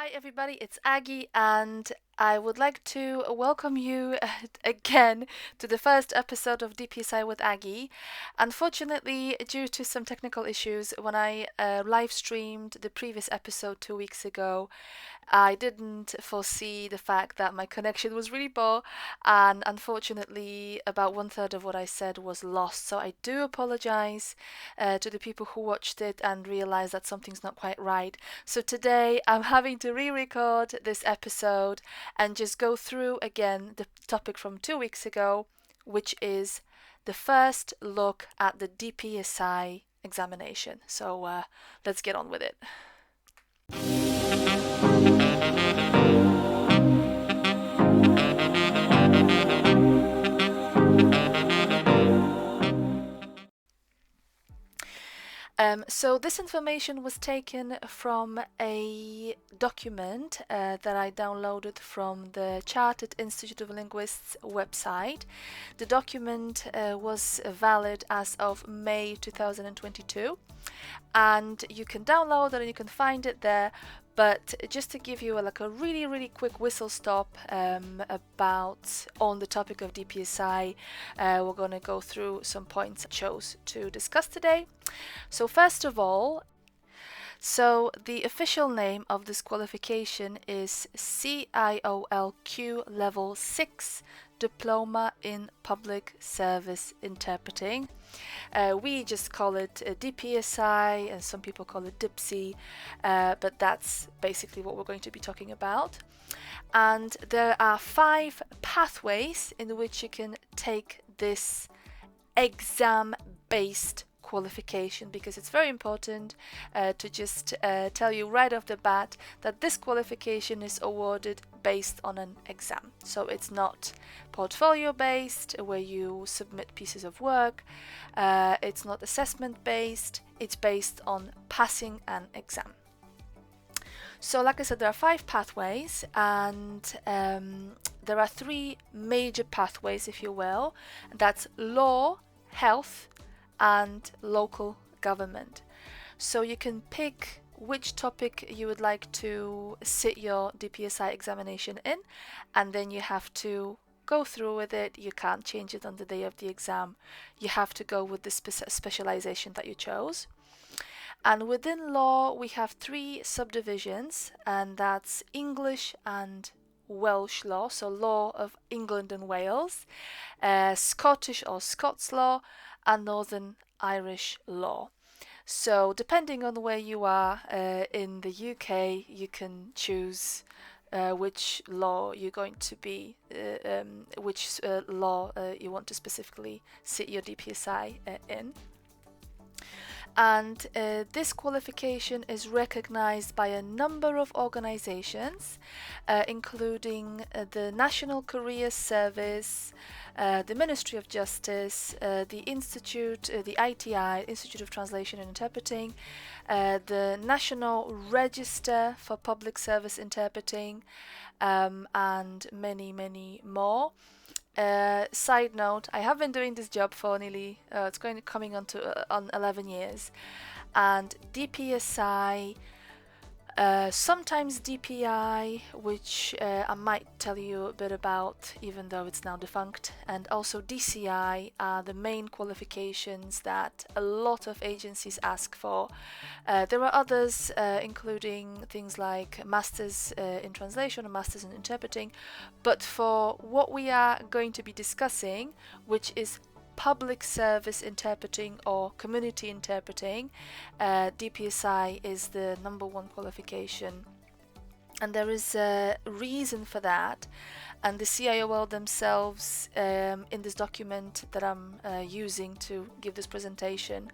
Hi everybody, it's Aggie and I would like to welcome you again to the first episode of DPSI with Aggie. Unfortunately, due to some technical issues, when I live streamed the previous episode 2 weeks ago, I didn't foresee the fact that my connection was really poor, and unfortunately, about one third of what I said was lost. So I do apologize to the people who watched it and realized that something's not quite right. So today I'm having to re record this episode and just go through again the topic from 2 weeks ago, which is the first look at the DPSI examination. So let's get on with it. So this information was taken from a document that I downloaded from the Chartered Institute of Linguists website. The document was valid as of May 2022, and you can download it and you can find it there. But just to give you a really quick whistle stop about on the topic of DPSI, we're going to go through some points I chose to discuss today. So first of all, the official name of this qualification is CIOLQ Level 6 Diploma in Public Service Interpreting. We just call it DPSI, and some people call it DPSI, but that's basically what we're going to be talking about. And there are 5 pathways in which you can take this exam-based qualification, because it's very important to just tell you right off the bat that this qualification is awarded based on an exam. So it's not portfolio based where you submit pieces of work, it's not assessment based, it's based on passing an exam. So like I said, there are 5 pathways, and there are 3 major pathways, if you will. That's law, health, and local government. So you can pick which topic you would like to sit your DPSI examination in, and then you have to go through with it. You can't change it on the day of the exam. You have to go with the specialization that you chose. And within law, we have 3 subdivisions, and that's English and Welsh law, so law of England and Wales, Scottish or Scots law, and Northern Irish law. So depending on where you are in the UK, you can choose which law you're going to be, which law you want to specifically sit your DPSI in. And this qualification is recognized by a number of organizations, including the National Careers Service, the Ministry of Justice, the Institute, the ITI, Institute of Translation and Interpreting, the National Register for Public Service Interpreting, and many more. Side note, I have been doing this job for nearly, it's coming on 11 years, and DPSI, sometimes DPI, which I might tell you a bit about, even though it's now defunct, and also DCI are the main qualifications that a lot of agencies ask for. There are others, including things like Masters in Translation or Masters in Interpreting, but for what we are going to be discussing, which is public service interpreting or community interpreting, DPSI is the number 1 qualification, and there is a reason for that. And the CIOL themselves, in this document that I'm using to give this presentation,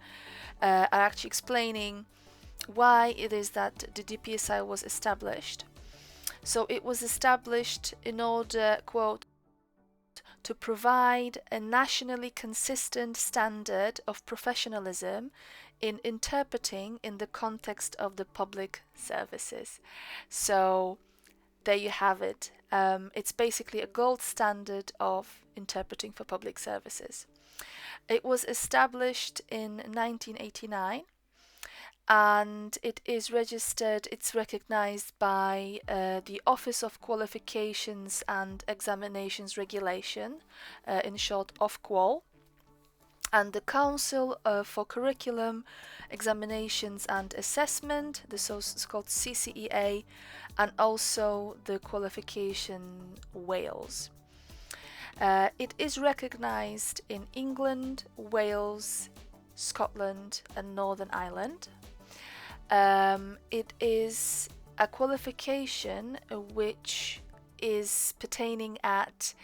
are actually explaining why it is that the DPSI was established. So it was established in order, quote, to provide a nationally consistent standard of professionalism in interpreting in the context of the public services. So there you have it. It's basically a gold standard of interpreting for public services. It was established in 1989, and it is registered, it's recognized by the Office of Qualifications and Examinations Regulation, in short Ofqual, and the Council for Curriculum, Examinations and Assessment, the so-called CCEA, and also the Qualification Wales. It is recognized in England, Wales, Scotland and Northern Ireland. It is a qualification which is pertaining at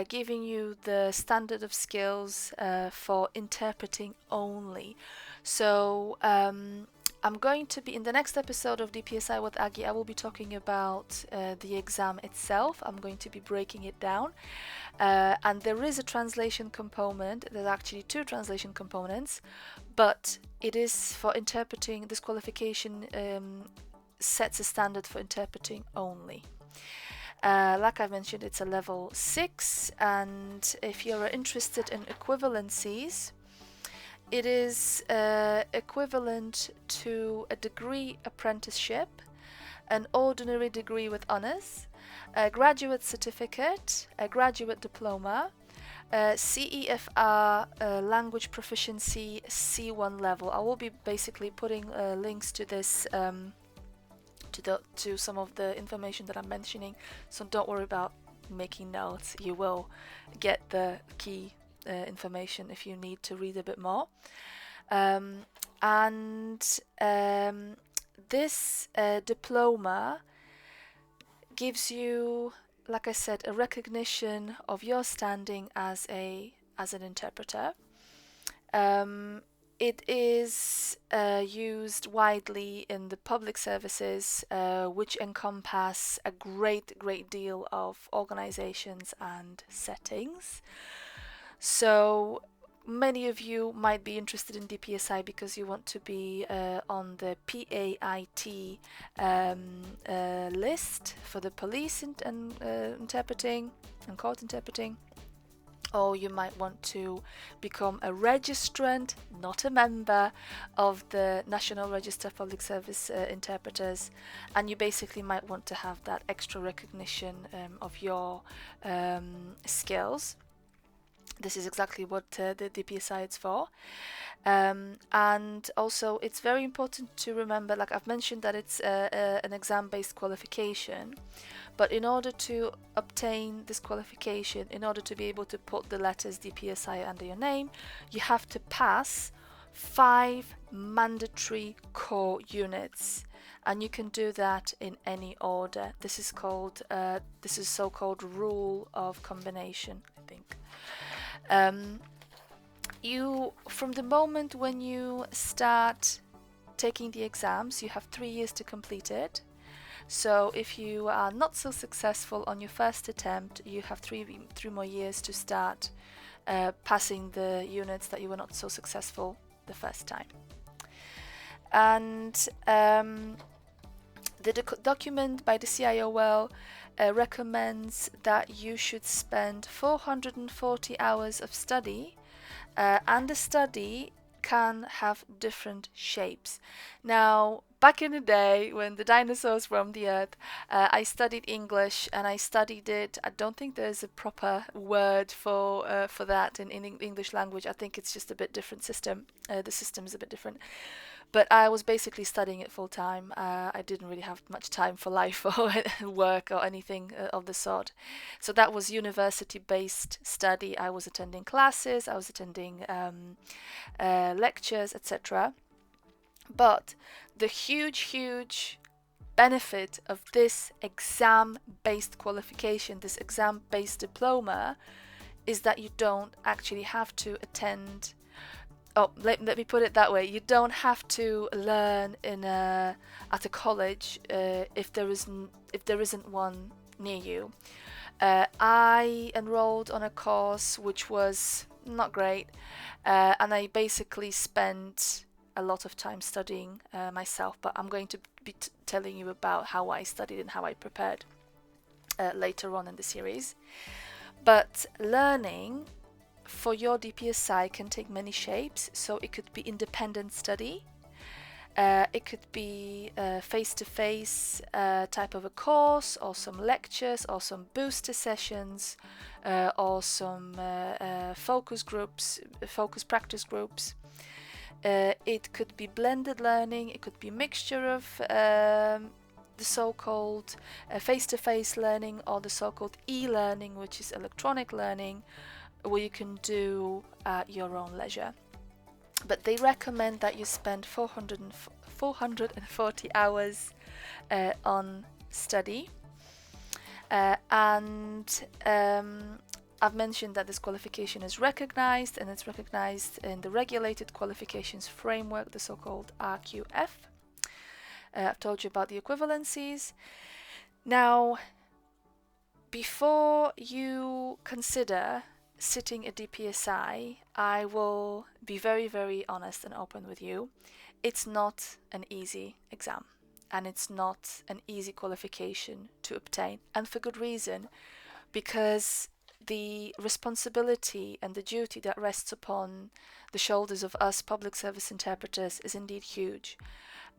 giving you the standard of skills for interpreting only. So I'm going to be, in the next episode of DPSI with Aggie, I will be talking about the exam itself. I'm going to be breaking it down. And there is a translation component. There's actually two translation components, but it is for interpreting. This qualification sets a standard for interpreting only. Like I mentioned, it's a level 6, and if you're interested in equivalencies, it is equivalent to a degree apprenticeship, an ordinary degree with honours, a graduate certificate, a graduate diploma, CEFR language proficiency C1 level. I will be basically putting links to this to some of the information that I'm mentioning, so don't worry about making notes. You will get the key information if you need to read a bit more. This diploma gives you, like I said, a recognition of your standing as an interpreter. It is used widely in the public services, which encompass a great deal of organizations and settings. So many of you might be interested in DPSI because you want to be on the PAIT list for the police and interpreting and court interpreting. Or you might want to become a registrant, not a member, of the National Register of Public Service Interpreters, and you basically might want to have that extra recognition of your skills. This is exactly what the DPSI is for. And also it's very important to remember, like I've mentioned, that it's an exam-based qualification, but in order to obtain this qualification, in order to be able to put the letters DPSI under your name, you have to pass 5 mandatory core units, and you can do that in any order. This is called so-called rule of combination, I think. You, from the moment when you start taking the exams, you have 3 years to complete it. So if you are not so successful on your first attempt, you have 3 more years to start passing the units that you were not so successful the first time. And the document by the CIOL recommends that you should spend 440 hours of study, and the study can have different shapes. Now, back in the day when the dinosaurs roamed the earth, I studied English, and I studied it. I don't think there's a proper word for that in English language. I think it's just a bit different system. The system is a bit different. But I was basically studying it full time. I didn't really have much time for life or work or anything of the sort. So that was university-based study. I was attending classes, I was attending lectures, etc. But the huge benefit of this exam-based qualification, this exam-based diploma, is that you don't actually have to attend. Oh, let me put it that way. You don't have to learn at a college if there isn't one near you. I enrolled on a course which was not great, and I basically spent a lot of time studying myself. But I'm going to be telling you about how I studied and how I prepared later on in the series. But learning for your DPSI can take many shapes. So it could be independent study, It could be a face-to-face type of a course, or some lectures, or some booster sessions, or some focus groups, focus practice groups. It could be blended learning. It could be a mixture of the so-called face-to-face learning, or the so-called e-learning, which is electronic learning, where you can do at your own leisure. But they recommend that you spend 440 hours on study. And I've mentioned that this qualification is recognized, and it's recognized in the regulated qualifications framework, the so-called RQF. I've told you about the equivalencies. Now, before you consider sitting a DPSI, I will be very, very honest and open with you. It's not an easy exam, and it's not an easy qualification to obtain, and for good reason, because the responsibility and the duty that rests upon the shoulders of us public service interpreters is indeed huge.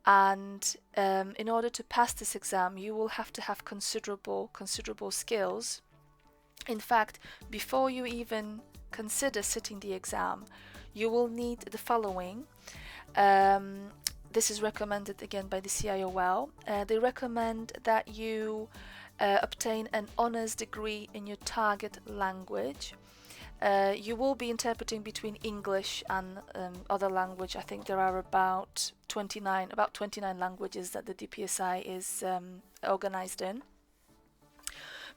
And in order to pass this exam, you will have to have considerable skills. In fact, before you even consider sitting the exam, you will need the following. This is recommended again by the CIOL. They recommend that you obtain an honours degree in your target language. You will be interpreting between English and other language. I think there are about 29 languages that the DPSI is organized in.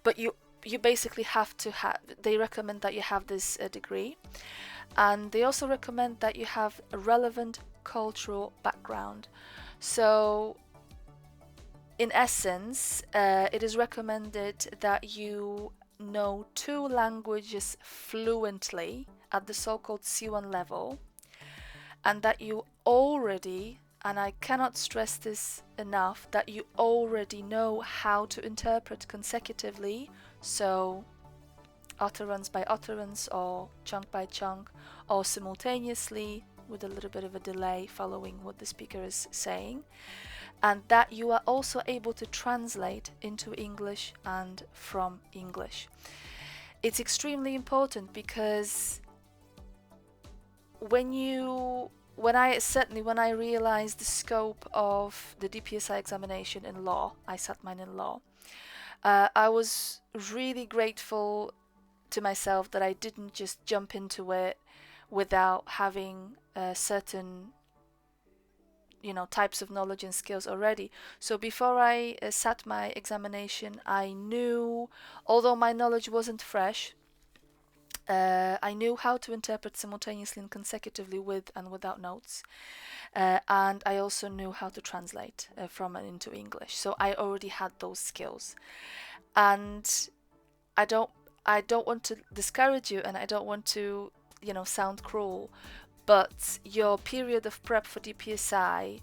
But you basically have to have, they recommend that you have this degree, and they also recommend that you have a relevant cultural background. So in essence, it is recommended that you know 2 languages fluently at the so-called C1 level, and that you already, and I cannot stress this enough, that you already know how to interpret consecutively, so utterance by utterance, or chunk by chunk, or simultaneously with a little bit of a delay following what the speaker is saying, and that you are also able to translate into English and from English. It's extremely important, because when I realized the scope of the DPSI examination in law, I sat mine in law, I was really grateful to myself that I didn't just jump into it without having certain types of knowledge and skills already. So before I sat my examination, I knew, although my knowledge wasn't fresh, I knew how to interpret simultaneously and consecutively with and without notes, and I also knew how to translate from and into English. So I already had those skills, and I don't want to discourage you, and I don't want to sound cruel, but your period of prep for DPSI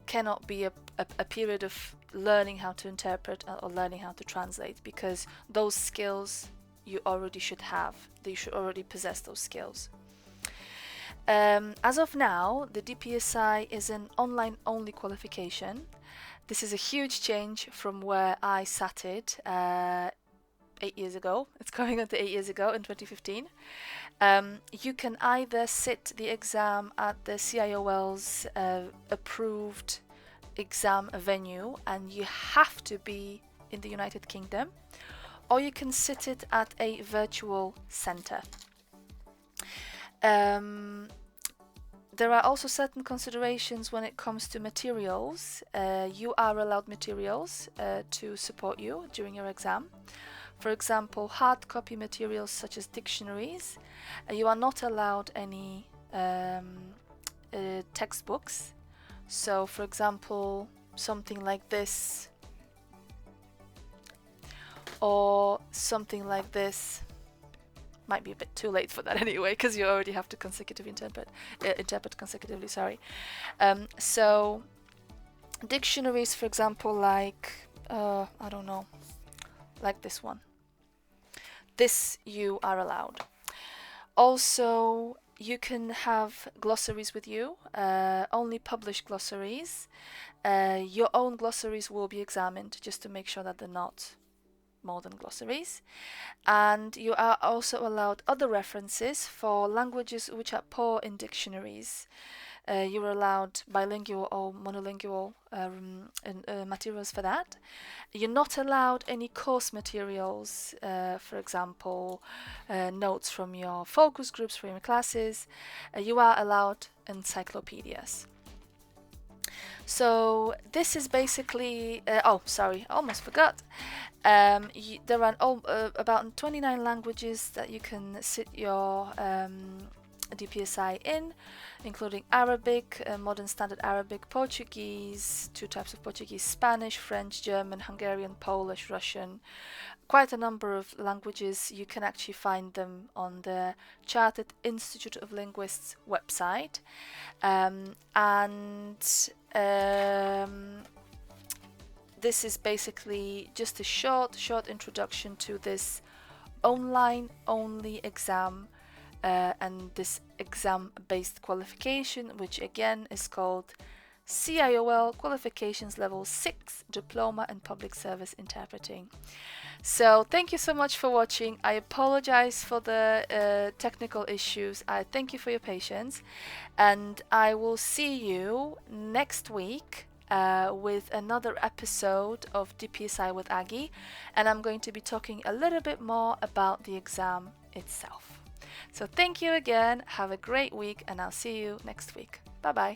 cannot be a period of learning how to interpret or learning how to translate, because those skills you already should have. You should already possess those skills. As of now, the DPSI is an online-only qualification. This is a huge change from where I sat it 8 years ago. It's going on to 8 years ago in 2015. You can either sit the exam at the CIOL's approved exam venue, and you have to be in the United Kingdom, or you can sit it at a virtual center. There are also certain considerations when it comes to materials. You are allowed materials to support you during your exam. For example, hard copy materials such as dictionaries. You are not allowed any textbooks. So, for example, something like this, or something like this. Might be a bit too late for that anyway, because you already have to consecutively interpret consecutively. Sorry. So, dictionaries, for example, like I don't know, like this one. This you are allowed. Also, you can have glossaries with you, only published glossaries. Your own glossaries will be examined just to make sure that they're not modern glossaries. And you are also allowed other references for languages which are poor in dictionaries. You're allowed bilingual or monolingual materials for that. You're not allowed any course materials, for example, notes from your focus groups, from your classes. You are allowed encyclopedias. So this is basically, oh sorry, I almost forgot. There are about 29 languages that you can sit your DPSI in, including Arabic, Modern Standard Arabic, Portuguese, 2 types of Portuguese, Spanish, French, German, Hungarian, Polish, Russian. Quite a number of languages. You can actually find them on the Chartered Institute of Linguists website. This is basically just a short introduction to this online only exam and this exam-based qualification, which again is called CIOL Qualifications Level 6 Diploma in Public Service Interpreting. So thank you so much for watching. I apologize for the technical issues. I thank you for your patience, and I will see you next week with another episode of DPSI with Aggie, and I'm going to be talking a little bit more about the exam itself. So thank you again, have a great week, and I'll see you next week. Bye bye.